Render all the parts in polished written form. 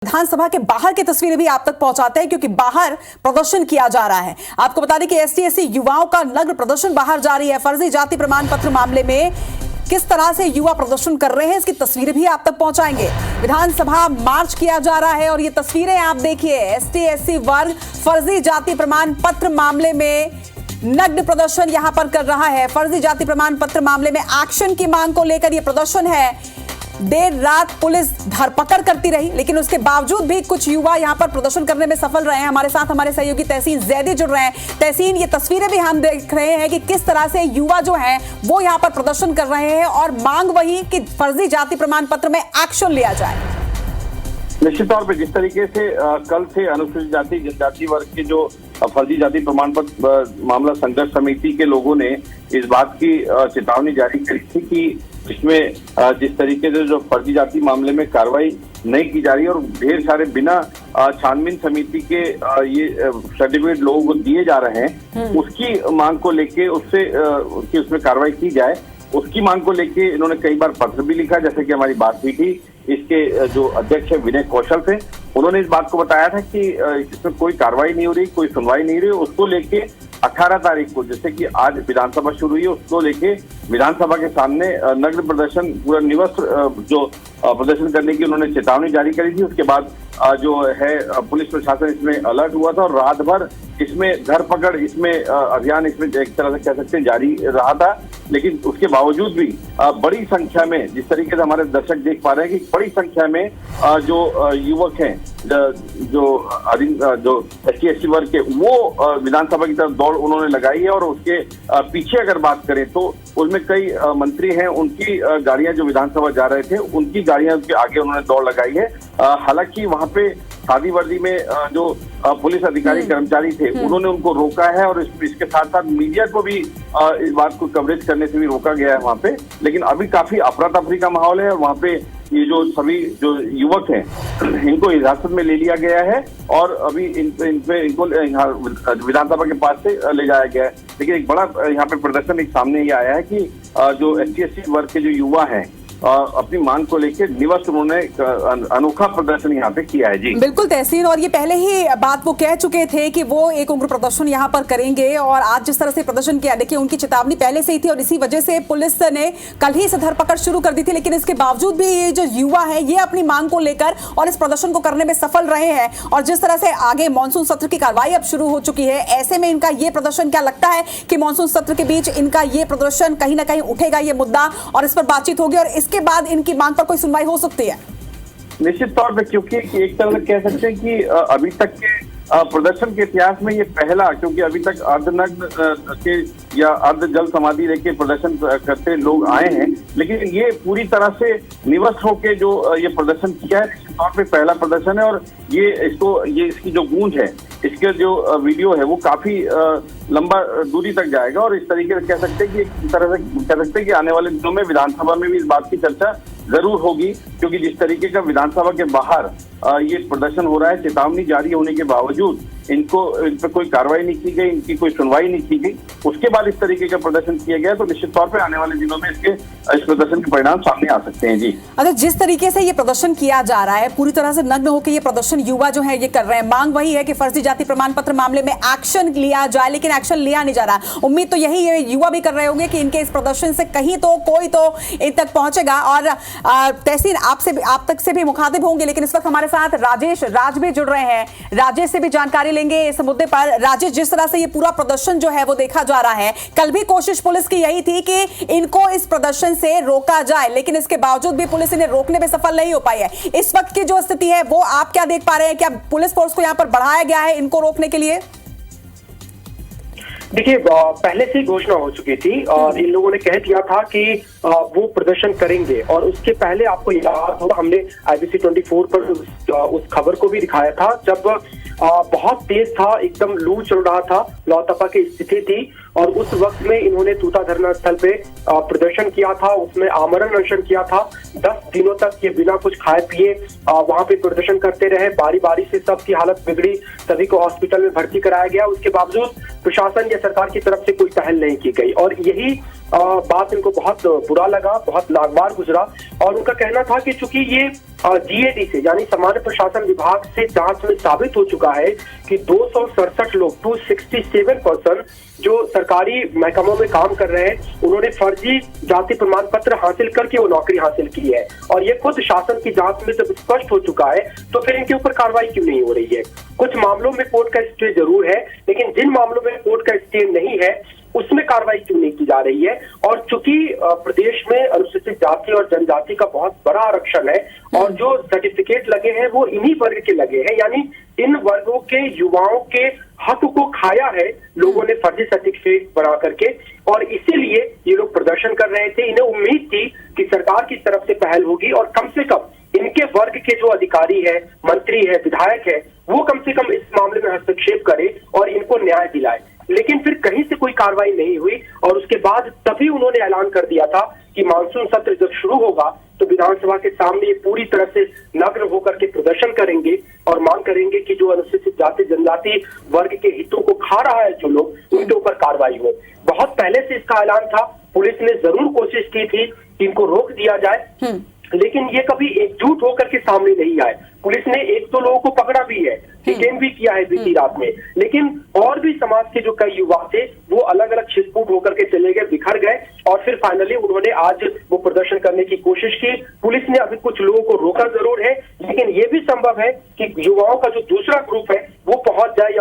विधानसभा के बाहर की तस्वीरें भी आप तक पहुंचाते हैं क्योंकि बाहर प्रदर्शन किया जा रहा है। आपको बता दें कि एसटी-एससी युवाओं का नग्न प्रदर्शन बाहर जारी है। फर्जी जाति प्रमाण पत्र मामले में किस तरह से युवा प्रदर्शन कर रहे हैं इसकी तस्वीरें भी आप तक पहुंचाएंगे। विधानसभा मार्च किया जा रहा है और ये तस्वीरें आप देखिए, एसटी-एससी वर्ग फर्जी जाति प्रमाण पत्र मामले में नग्न प्रदर्शन यहां पर कर रहा है। फर्जी जाति प्रमाण पत्र मामले में एक्शन की मांग को लेकर यह प्रदर्शन है। देर रात पुलिस धरपकड़ करती रही, लेकिन उसके बावजूद भी कुछ युवा यहां पर प्रदर्शन करने में सफल रहे हैं। हमारे साथ हमारे सहयोगी तहसीन जैदी जुड़ रहे हैं। तहसीन, ये तस्वीरें भी हम देख रहे हैं कि किस तरह से युवा जो हैं वो यहां पर प्रदर्शन कर रहे हैं और मांग वही कि फर्जी जाति प्रमाण पत्र में एक्शन लिया जाए। निश्चित तौर पर जिस तरीके से कल से अनुसूचित जाति जनजाति वर्ग के जो फर्जी जाति प्रमाण पत्र मामला संघर्ष समिति के लोगों ने इस बात की चेतावनी जारी करी थी कि इसमें जिस तरीके से जो फर्जी जाति मामले में कार्रवाई नहीं की जा रही है और ढेर सारे बिना छानबीन समिति के ये सर्टिफिकेट लोगों को दिए जा रहे हैं, उसकी मांग को लेके उसमें कार्रवाई की जाए, उसकी मांग को लेके इन्होंने कई बार पत्र भी लिखा, जैसे कि हमारी बात हुई थी। इसके जो अध्यक्ष है विनय कौशल थे, उन्होंने इस बात को बताया था कि इसमें कोई कार्रवाई नहीं हो रही, कोई सुनवाई नहीं हो रही। उसको लेके 18 तारीख को, जैसे कि आज विधानसभा शुरू हुई है, उसको लेके विधानसभा के सामने नग्न प्रदर्शन पूरा निवस्त्र जो प्रदर्शन करने की उन्होंने चेतावनी जारी करी थी। उसके बाद जो है पुलिस प्रशासन इसमें अलर्ट हुआ था और रात भर इसमें धरपकड़, इसमें अभियान इसमें एक तरह से कह सकते हैं जारी रहा था। लेकिन उसके बावजूद भी बड़ी संख्या में, जिस तरीके से हमारे दर्शक देख पा रहे हैं कि बड़ी संख्या में जो युवक हैं जो एसटी-एससी वर्ग के, वो विधानसभा की तरफ दौड़ उन्होंने लगाई है। और उसके पीछे अगर बात करें तो उसमें कई मंत्री हैं, उनकी गाड़ियां जो विधानसभा जा रहे थे, उनकी गाड़ियां के आगे उन्होंने दौड़ लगाई है। हालांकि वहां पे सादी वर्दी में जो पुलिस अधिकारी कर्मचारी थे, उन्होंने उनको रोका है और इसके साथ साथ मीडिया को भी इस बात को कवरेज करने से भी रोका गया है वहां पे। लेकिन अभी काफी अफरा तफरी का माहौल है और वहां पे ये जो सभी जो युवक हैं इनको हिरासत में ले लिया गया है और अभी इनको विधानसभा के पास से ले जाया गया है। लेकिन एक बड़ा यहाँ पे प्रदर्शन एक सामने ये आया है कि जो एसटी-एससी वर्ग के जो युवा हैं अपनी मांग को लेकर निवस्त्र उन्होंने अनोखा प्रदर्शन यहाँ पे किया है। जी बिल्कुल तहसीन, और ये पहले ही बात वो कह चुके थे कि वो एक उग्र प्रदर्शन यहाँ पर करेंगे और आज जिस तरह से प्रदर्शन किया, देखिए उनकी चेतावनी पहले से ही थी और इसी वजह से पुलिस ने कल ही से धरपकड़ शुरू कर दी थी। लेकिन इसके बावजूद भी ये जो युवा है ये अपनी मांग को लेकर और इस प्रदर्शन को करने में सफल रहे हैं। और जिस तरह से आगे मानसून सत्र की कार्रवाई अब शुरू हो चुकी है, ऐसे में इनका ये प्रदर्शन, क्या लगता है कि मानसून सत्र के बीच इनका ये प्रदर्शन कहीं ना कहीं उठेगा ये मुद्दा और इस पर बातचीत होगी और के बाद इनकी मांग पर कोई सुनवाई हो सकती है? निश्चित तौर पे, क्योंकि एक तरह से कह सकते हैं कि अभी तक के प्रदर्शन के इतिहास में ये पहला, क्योंकि अभी तक अर्धनग्न के या अर्ध जल समाधि लेके प्रदर्शन करते लोग आए हैं, लेकिन ये पूरी तरह से निवस्त्र होके जो ये प्रदर्शन किया है, निश्चित तौर पे पहला प्रदर्शन है। और ये इसकी जो गूंज है, इसके जो वीडियो है वो काफी लंबा दूरी तक जाएगा और इस तरीके से कह सकते हैं कि एक तरह से कह सकते हैं कि आने वाले दिनों में विधानसभा में भी इस बात की चर्चा जरूर होगी, क्योंकि जिस तरीके का विधानसभा के बाहर ये प्रदर्शन हो रहा है, चेतावनी जारी होने के बावजूद इन पर कोई कार्रवाई नहीं की गई, इनकी कोई सुनवाई नहीं की गई, उसके बाद इस तरीके का प्रदर्शन किया गया, तो निश्चित तौर पे आने वाले दिनों में इस प्रदर्शन के परिणाम सामने आ सकते हैं। जी अच्छा, जिस तरीके से ये प्रदर्शन किया जा रहा है, पूरी तरह से नग्न होकर ये प्रदर्शन युवा जो है ये कर रहे हैं, मांग वही है कि फर्जी जाति प्रमाण पत्र मामले में एक्शन लिया जाए, लेकिन एक्शन लिया नहीं जा रहा। उम्मीद तो यही है, युवा भी कर रहे होंगे कि इनके इस प्रदर्शन से कहीं तो कोई तो इन तक पहुंचेगा। और तहसीन, आप तक से भी मुखातिब होंगे, लेकिन इस वक्त हमारे साथ राज भी जुड़ रहे हैं। राजेश से भी जानकारी लेंगे इस मुद्दे पर। राजेश, जिस तरह से ये पूरा प्रदर्शन जो है वो देखा जा रहा है, कल भी कोशिश पुलिस की यही थी कि इनको इस प्रदर्शन से रोका जाए, लेकिन इसके बावजूद भी पुलिस इन्हें रोकने में सफल नहीं हो पाई है। इस वक्त की जो स्थिति है वो आप क्या देख पा रहे हैं? क्या पुलिस फोर्स को यहाँ पर बढ़ाया गया है इनको रोकने के लिए? देखिए, पहले से ही घोषणा हो चुकी थी और इन लोगों ने कह दिया था कि वो प्रदर्शन करेंगे। और उसके पहले आपको याद होगा, हमने IBC 24 पर उस खबर को भी दिखाया था जब बहुत तेज था, एकदम लू चल रहा था, लौतपा की स्थिति थी और उस वक्त में इन्होंने तूता धरना स्थल पे प्रदर्शन किया था, उसमें आमरण अनशन किया था। 10 दिनों तक ये बिना कुछ खाए पिए वहां पे प्रदर्शन करते रहे। बारी बारी से सबकी हालत बिगड़ी, सभी को हॉस्पिटल में भर्ती कराया गया। उसके बावजूद प्रशासन या सरकार की तरफ से कोई पहल नहीं की गई और यही बात इनको बहुत बुरा लगा, बहुत नागवार गुजरा। और उनका कहना था कि चूंकि ये GAD से यानी सामान्य प्रशासन विभाग से जांच में साबित हो चुका है कि 267 लोग 267 पर्सन जो सरकारी महकमों में काम कर रहे हैं, उन्होंने फर्जी जाति प्रमाण पत्र हासिल करके वो नौकरी हासिल की है, और ये खुद शासन की जांच में जब स्पष्ट हो चुका है तो फिर इनके ऊपर कार्रवाई क्यों नहीं हो रही है। कुछ मामलों में कोर्ट का स्टे जरूर है, लेकिन जिन मामलों में कोर्ट का स्टे नहीं है उसमें कार्रवाई क्यों नहीं की जा रही है। और चूंकि प्रदेश में अनुसूचित जाति और जनजाति का बहुत बड़ा आरक्षण है और जो सर्टिफिकेट लगे हैं वो इन्हीं वर्ग के लगे हैं, यानी इन वर्गों के युवाओं के हक को खाया है लोगों ने फर्जी सर्टिफिकेट बना करके, और इसीलिए ये लोग प्रदर्शन कर रहे थे। इन्हें उम्मीद थी कि सरकार की तरफ से पहल होगी और कम से कम इनके वर्ग के जो अधिकारी है, मंत्री है, विधायक है, वो कम से कम इस मामले में हस्तक्षेप करे और इनको न्याय दिलाए। लेकिन फिर कहीं से कोई कार्रवाई नहीं हुई और उसके बाद तभी उन्होंने ऐलान कर दिया था कि मानसून सत्र जब शुरू होगा तो विधानसभा के सामने ये पूरी तरह से नग्न होकर के प्रदर्शन करेंगे और मांग करेंगे कि जो अनुसूचित जाति जनजाति वर्ग के हितों को खा रहा है जो लोग, उनके ऊपर कार्रवाई हो। बहुत पहले से इसका ऐलान था, पुलिस ने जरूर कोशिश की थी कि इनको रोक दिया जाए, लेकिन ये कभी एकजुट होकर के सामने नहीं आए। पुलिस ने एक दो लोगों को पकड़ा भी है, डिटेन भी किया है बीती रात में, लेकिन और भी समाज के जो कई युवा थे वो अलग अलग छिटपुट होकर के चले गए, बिखर गए, और फिर फाइनली उन्होंने आज वो प्रदर्शन करने की कोशिश की। पुलिस ने अभी कुछ लोगों को रोका जरूर है, लेकिन ये भी संभव है कि युवाओं का जो दूसरा ग्रुप है वो पहुंच जाए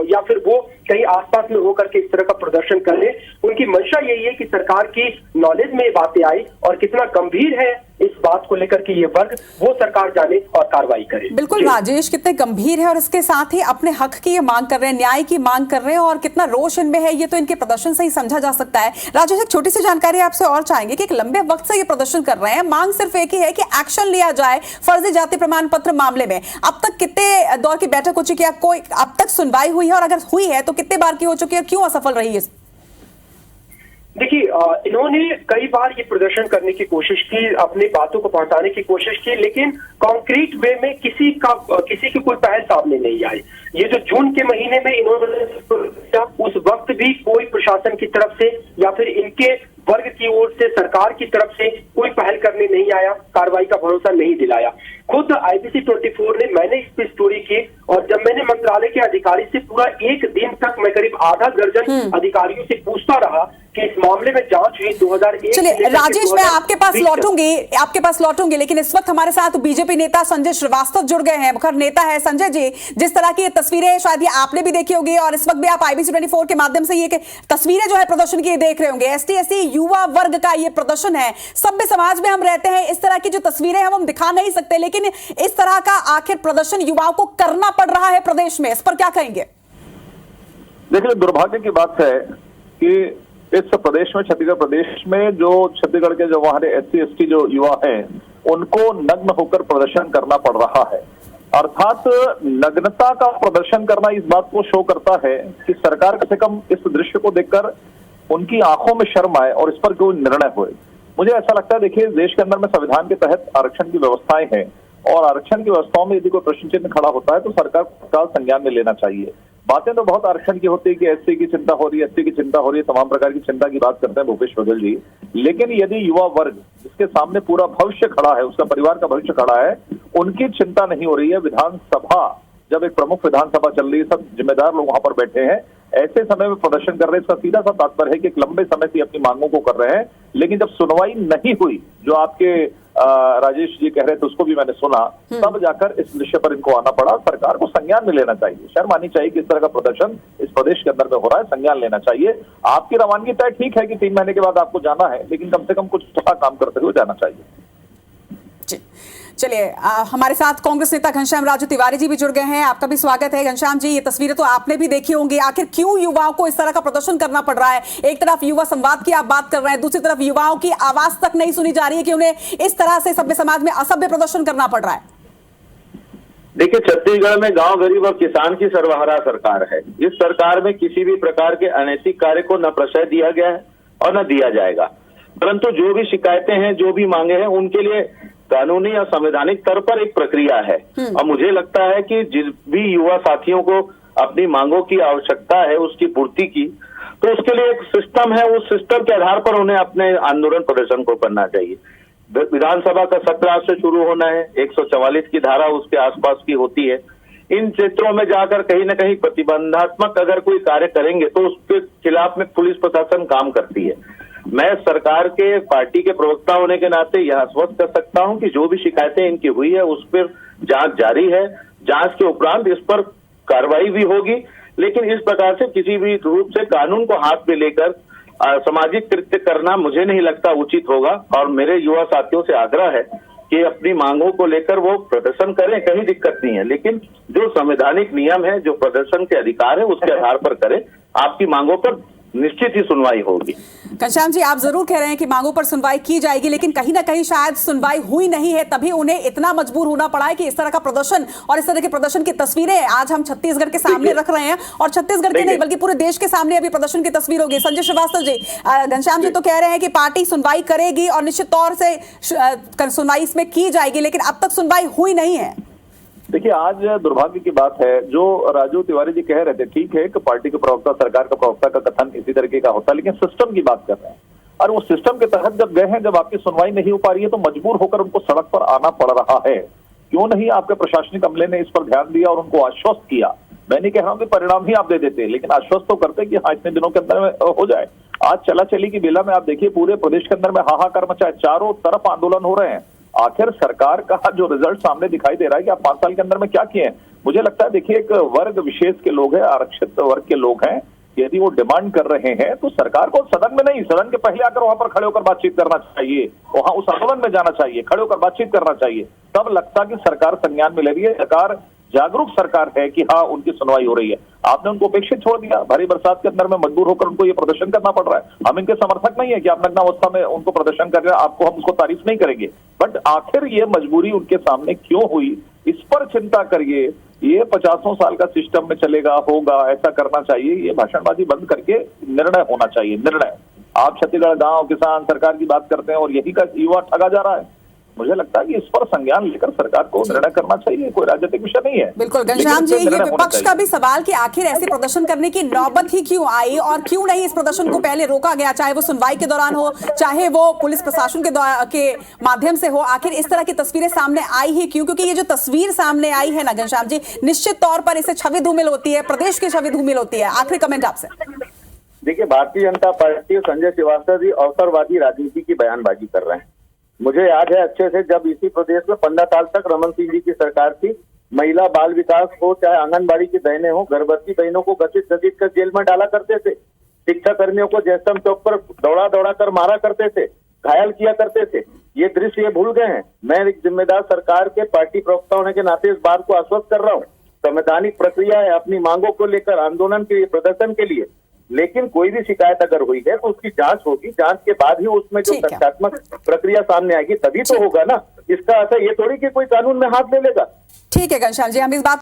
या फिर वो कहीं आसपास में होकर के इस तरह का प्रदर्शन कर ले। उनकी मंशा यही है कि सरकार की नॉलेज में ये बातें आई और कितना गंभीर है इस बात को लेकर के ये वर्ग, वो सरकार जाने और कार्रवाई करे। बिल्कुल राजेश, कितने गंभीर है और इसके साथ ही अपने हक की ये मांग कर रहे हैं, न्याय की मांग कर रहे हैं, और कितना रोष इनमें है ये तो इनके प्रदर्शन से ही समझा जा सकता है। राजेश, एक छोटी सी जानकारी आपसे और चाहेंगे कि एक लंबे वक्त से ये प्रदर्शन कर रहे हैं, मांग सिर्फ एक ही है कि एक्शन लिया जाए फर्जी जाति प्रमाण पत्र मामले में। अब तक कितने दौर की बैठक हो चुकी है, कोई अब तक सुनवाई हुई है, और अगर हुई है तो कितने बार की हो चुकी है, क्यों असफल रही है? देखिए, इन्होंने कई बार ये प्रदर्शन करने की कोशिश की, अपनी बातों को पहुंचाने की कोशिश की, लेकिन कॉन्क्रीट वे में किसी की कोई पहल सामने नहीं आई। ये जो जून के महीने में इन्होंने उस वक्त भी कोई प्रशासन की तरफ से या फिर इनके वर्ग की ओर से सरकार की तरफ से कोई पहल करने नहीं आया, कार्रवाई का भरोसा नहीं दिलाया। खुद IBC 24 ने, मैंने इस पर स्टोरी की, और जब मैंने मंत्रालय के अधिकारी से पूरा एक दिन तक मैं करीब आधा दर्जन अधिकारियों से पूछता रहा कि इस मामले में जांच हुई 2001। चलिए राजेश, मैं आपके पास लौटूंगी, लेकिन इस वक्त हमारे साथ बीजेपी नेता संजय श्रीवास्तव जुड़ गए हैं, मुखर नेता है। संजय जी, जिस तरह की ये तस्वीरें शायद ये आपने भी देखी होगी और इस वक्त भी आप IBC 24 के माध्यम से ये तस्वीरें जो है प्रदर्शन की देख रहे होंगे, ST/SC युवा वर्ग का ये प्रदर्शन है। सभ्य समाज में हम रहते हैं, इस तरह की जो तस्वीरें हम दिखा नहीं सकते, लेकिन इस तरह का आखिर प्रदर्शन युवाओं को करना पड़ रहा है प्रदेश में, इस पर क्या कहेंगे? देखिए, दुर्भाग्य की बात है कि इस प्रदेश में, छत्तीसगढ़ प्रदेश में, जो छत्तीसगढ़ के जो हमारे SC/ST जो युवा हैं उनको नग्न होकर प्रदर्शन करना पड़ रहा है। अर्थात नग्नता का प्रदर्शन करना इस बात को शो करता है कि सरकार कम से कम इस दृश्य को देखकर उनकी आंखों में शर्म आए और इस पर कोई निर्णय होए। मुझे ऐसा लगता है, देखिए, देश के अंदर में संविधान के तहत आरक्षण की व्यवस्थाएं हैं, और आरक्षण की व्यवस्थाओं में यदि कोई प्रश्न चिन्ह खड़ा होता है तो सरकार को तत्काल संज्ञान में लेना चाहिए। बातें तो बहुत आरक्षण की होती है कि SC की चिंता हो रही है, ST की चिंता हो रही है, तमाम प्रकार की चिंता की बात करते हैं भूपेश बघेल जी, लेकिन यदि युवा वर्ग जिसके सामने पूरा भविष्य खड़ा है, उसका परिवार का भविष्य खड़ा है, उनकी चिंता नहीं हो रही है। विधानसभा, जब एक प्रमुख विधानसभा चल रही है, सब जिम्मेदार लोग वहां पर बैठे हैं, ऐसे समय में प्रदर्शन कर रहे हैं, इसका सीधा सा तात्पर्य है कि एक लंबे समय से अपनी मांगों को कर रहे हैं, लेकिन जब सुनवाई नहीं हुई, जो आपके राजेश जी कह रहे थे उसको भी मैंने सुना, तब जाकर इस विषय पर इनको आना पड़ा। सरकार को संज्ञान में लेना चाहिए, शर्म आनी चाहिए कि इस तरह का प्रदर्शन इस प्रदेश के अंदर में हो रहा है, संज्ञान लेना चाहिए। आपकी रवानगी तय ठीक है कि 3 महीने के बाद आपको जाना है, लेकिन कम से कम कुछ अच्छा काम करते हुए जाना चाहिए। चलिए, हमारे साथ कांग्रेस नेता घनश्याम राजू तिवारी जी भी जुड़ गए हैं, आपका भी स्वागत है। घनश्याम जी, ये तस्वीरें तो आपने भी देखी होंगी, आखिर क्यों युवाओं को इस तरह का प्रदर्शन करना पड़ रहा है? एक तरफ युवा संवाद की आप बात कर रहे हैं, दूसरी तरफ युवाओं की आवाज तक नहीं सुनी जा रही है कि उन्हें इस तरह से सभ्य समाज में असभ्य प्रदर्शन करना पड़ रहा है। देखिए, छत्तीसगढ़ में गांव गरीब और किसान की सर्वहारा सरकार है। इस सरकार में किसी भी प्रकार के अनैतिक कार्य को न प्रश्रय दिया गया है और न दिया जाएगा, परंतु जो भी शिकायतें हैं, जो भी मांगे हैं, उनके लिए कानूनी और संवैधानिक स्तर पर एक प्रक्रिया है। और मुझे लगता है कि जिस भी युवा साथियों को अपनी मांगों की आवश्यकता है उसकी पूर्ति की, तो उसके लिए एक सिस्टम है, उस सिस्टम के आधार पर उन्हें अपने आंदोलन प्रदर्शन को करना चाहिए। विधानसभा का सत्र आज से शुरू होना है, 144 की धारा उसके आसपास की होती है। इन क्षेत्रों में जाकर कहीं ना कहीं प्रतिबंधात्मक अगर कोई कार्य करेंगे तो उसके खिलाफ में पुलिस प्रशासन काम करती है। मैं सरकार के पार्टी के प्रवक्ता होने के नाते यह आश्वस्त कर सकता हूं कि जो भी शिकायतें इनकी हुई है उस पर जांच जारी है। जांच के उपरांत इस पर कार्रवाई भी होगी, लेकिन इस प्रकार से किसी भी रूप से कानून को हाथ में लेकर सामाजिक कृत्य करना मुझे नहीं लगता उचित होगा। और मेरे युवा साथियों से आग्रह है कि अपनी मांगों को लेकर वो प्रदर्शन करें, कहीं दिक्कत नहीं है, लेकिन जो संवैधानिक नियम है, जो प्रदर्शन के अधिकार है, उसके आधार पर करें। आपकी मांगों पर निश्चित ही सुनवाई होगी। घनश्याम जी, आप जरूर कह रहे हैं कि मांगों पर सुनवाई की जाएगी, लेकिन कहीं ना कहीं शायद सुनवाई हुई नहीं है, तभी उन्हें इतना मजबूर होना पड़ा है कि इस तरह का प्रदर्शन और इस तरह के प्रदर्शन की तस्वीरें आज हम छत्तीसगढ़ के सामने रख रहे हैं। और छत्तीसगढ़ के नहीं बल्कि पूरे देश के सामने अभी प्रदर्शन की तस्वीर होगी। संजय श्रीवास्तव जी, घनश्याम जी तो कह रहे हैं कि पार्टी सुनवाई करेगी और निश्चित तौर से सुनवाई इसमें की जाएगी, लेकिन अब तक सुनवाई हुई नहीं है। देखिए, आज दुर्भाग्य की बात है जो राजू तिवारी जी कह रहे थे, ठीक है कि पार्टी के प्रवक्ता, सरकार का प्रवक्ता का कथन इसी तरीके का होता है, लेकिन सिस्टम की बात कर रहे हैं। और वो सिस्टम के तहत जब गए हैं, जब आपकी सुनवाई नहीं हो पा रही है तो मजबूर होकर उनको सड़क पर आना पड़ रहा है। क्यों नहीं आपके प्रशासनिक अमले ने इस पर ध्यान दिया और उनको आश्वस्त किया? मैं नहीं कह रहा हूं कि परिणाम ही आप दे देते, लेकिन आश्वस्त तो करते कि हाँ इतने दिनों के अंदर में हो जाए। आज चला चली की बेला में आप देखिए पूरे प्रदेश के अंदर में हाहाकार मचा है, चारों तरफ आंदोलन हो रहे हैं। आखिर सरकार का जो रिजल्ट सामने दिखाई दे रहा है कि आप 5 साल के अंदर में क्या किए हैं। मुझे लगता है, देखिए, एक वर्ग विशेष के लोग हैं, आरक्षित वर्ग के लोग हैं, यदि वो डिमांड कर रहे हैं तो सरकार को सदन में नहीं, सदन के पहले आकर वहां पर खड़े होकर बातचीत करना चाहिए, वहां उस आंदोलन में जाना चाहिए, खड़े होकर बातचीत करना चाहिए। तब लगता कि सरकार संज्ञान में ले रही है, सरकार जागरूक सरकार है कि हाँ उनकी सुनवाई हो रही है। आपने उनको उपेक्षित छोड़ दिया, भारी बरसात के अंदर में मजबूर होकर उनको ये प्रदर्शन करना पड़ रहा है। हम इनके समर्थक नहीं है कि आप नग्न अवस्था में उनको प्रदर्शन कर रहे हैं, आपको हम उसको तारीफ नहीं करेंगे, बट आखिर ये मजबूरी उनके सामने क्यों हुई, इस पर चिंता करिए। ये 50 साल का सिस्टम में चलेगा, होगा, ऐसा करना चाहिए। ये भाषणबाजी बंद करके निर्णय होना चाहिए, निर्णय। आप छत्तीसगढ़ गांव, किसान, सरकार की बात करते हैं और यही का युवा ठगा जा रहा है। मुझे लगता है कि इस पर संज्ञान लेकर सरकार को निर्णय करना चाहिए, कोई राजनीतिक विषय नहीं है। बिल्कुल घनश्याम जी, ये विपक्ष का भी सवाल कि आखिर ऐसे प्रदर्शन करने की नौबत ही क्यों आई और क्यों नहीं इस प्रदर्शन को पहले रोका गया, चाहे वो सुनवाई के दौरान हो, चाहे वो पुलिस प्रशासन के माध्यम से हो। आखिर इस तरह की तस्वीरें सामने आई ही क्यों? क्योंकि ये जो तस्वीर सामने आई है ना घनश्याम जी, निश्चित तौर पर इससे छवि धूमिल होती है, प्रदेश की छवि धूमिल होती है। आखिरी कमेंट आपसे। देखिए, भारतीय जनता पार्टी और संजय श्रीवास्तव जी अवसरवादी राजनीति की बयानबाजी कर रहे हैं। मुझे याद है अच्छे से, जब इसी प्रदेश में 15 साल तक रमन सिंह जी की सरकार थी, महिला बाल विकास हो, चाहे आंगनबाड़ी की बहनें हो, गर्भवती बहनों को घसीट कर जेल में डाला करते थे, शिक्षा कर्मियों को जैसम चौक पर दौड़ा दौड़ा कर मारा करते थे, घायल किया करते थे। ये दृश्य ये भूल गए हैं। मैं एक जिम्मेदार सरकार के पार्टी प्रवक्ता होने के नाते इस बात को आश्वस्त कर रहा हूँ। संवैधानिक प्रक्रिया है अपनी मांगों को लेकर आंदोलन के लिए, प्रदर्शन के लिए, लेकिन कोई भी शिकायत अगर हुई है तो उसकी जांच होगी। जांच के बाद ही उसमें जो तथ्यात्मक प्रक्रिया सामने आएगी तभी तो होगा ना। इसका अर्थ ये थोड़ी कि कोई कानून में हाथ ले लेगा। ठीक है घनश्याम जी, हम इस बात